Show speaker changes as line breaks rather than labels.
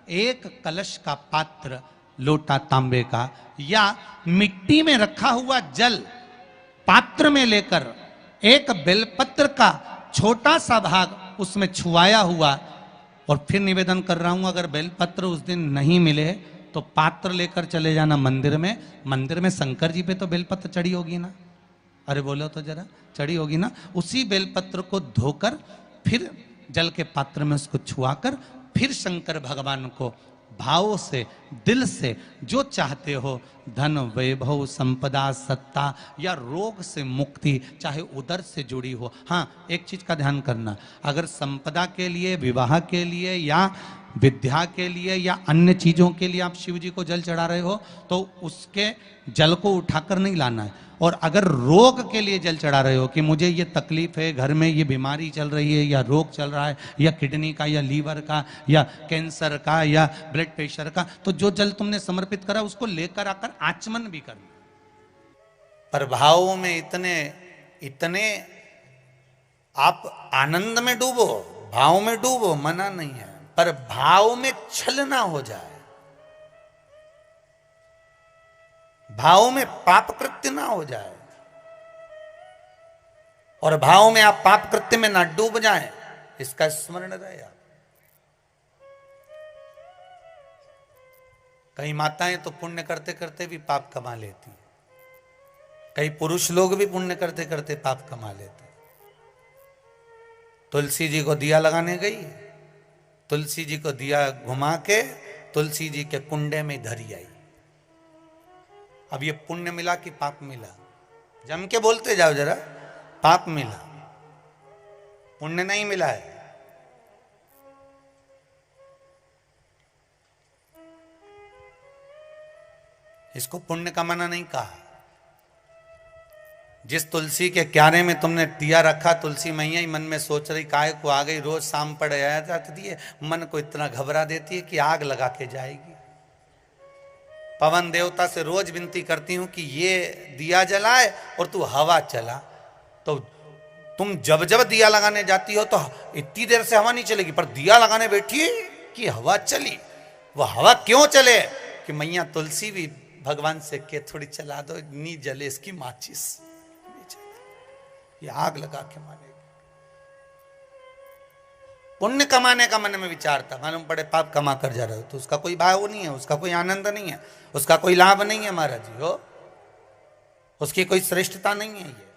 एक कलश का पात्र, लोटा तांबे का, या मिट्टी में रखा हुआ जल पात्र में लेकर एक बेलपत्र का छोटा सा भाग उसमें छुआया हुआ, और फिर निवेदन कर रहा हूं अगर बेलपत्र उस दिन नहीं मिले तो पात्र लेकर चले जाना मंदिर में। मंदिर में शंकर जी पे तो बेलपत्र चढ़ी होगी ना, अरे बोलो तो जरा, चढ़ी होगी ना। उसी बेलपत्र को धोकर फिर जल के पात्र में उसको छुआकर फिर शंकर भगवान को भाव से, दिल से जो चाहते हो, धन वैभव संपदा सत्ता या रोग से मुक्ति, चाहे उदर से जुड़ी हो। हाँ, एक चीज का ध्यान करना, अगर संपदा के लिए, विवाह के लिए या विद्या के लिए या अन्य चीजों के लिए आप शिव जी को जल चढ़ा रहे हो तो उसके जल को उठाकर नहीं लाना है। और अगर रोग के लिए जल चढ़ा रहे हो कि मुझे ये तकलीफ है, घर में ये बीमारी चल रही है या रोग चल रहा है या किडनी का या लीवर का या कैंसर का या ब्लड प्रेशर का, तो जो जल तुमने समर्पित करा उसको लेकर आकर आचमन भी करना। पर भावों में इतने इतने आप आनंद में डूबो, भाव में डूबो, मना नहीं है, पर भाव में छल ना हो जाए, भाव में पाप कृत्य ना हो जाए, और भाव में आप पाप कृत्य में ना डूब जाएं, इसका स्मरण रहे। कई माताएं तो पुण्य करते करते भी पाप कमा लेती, कई पुरुष लोग भी पुण्य करते करते पाप कमा लेते। तुलसी जी को दिया लगाने गई, तुलसी जी को दिया घुमा के तुलसी जी के कुंडे में धरी आई। अब ये पुण्य मिला कि पाप मिला? जम के बोलते जाओ जरा, पाप मिला, पुण्य नहीं मिला है। इसको पुण्य कमाना नहीं कहा। जिस तुलसी के क्यारे में तुमने दिया रखा, तुलसी मैया ही मन में सोच रही काहे को आ गई, रोज शाम पड़ आया जाती है, मन को इतना घबरा देती है कि आग लगा के जाएगी। पवन देवता से रोज विनती करती हूं कि ये दिया जलाए और तू हवा चला। तो तुम जब जब दिया लगाने जाती हो तो इतनी देर से हवा नहीं चलेगी, पर दिया लगाने बैठी कि हवा चली। वो हवा क्यों चले कि मैया तुलसी भी भगवान से के थोड़ी चला दो, नी जले इसकी माचिस, ये आग लगा के मारेगी। पुण्य कमाने का मन में विचार था, मालूम पड़े पाप कमा कर जा रहे हो तो उसका कोई भाव नहीं है, उसका कोई आनंद नहीं है, उसका कोई लाभ नहीं है महाराज जी हो, उसकी कोई श्रेष्ठता नहीं है। ये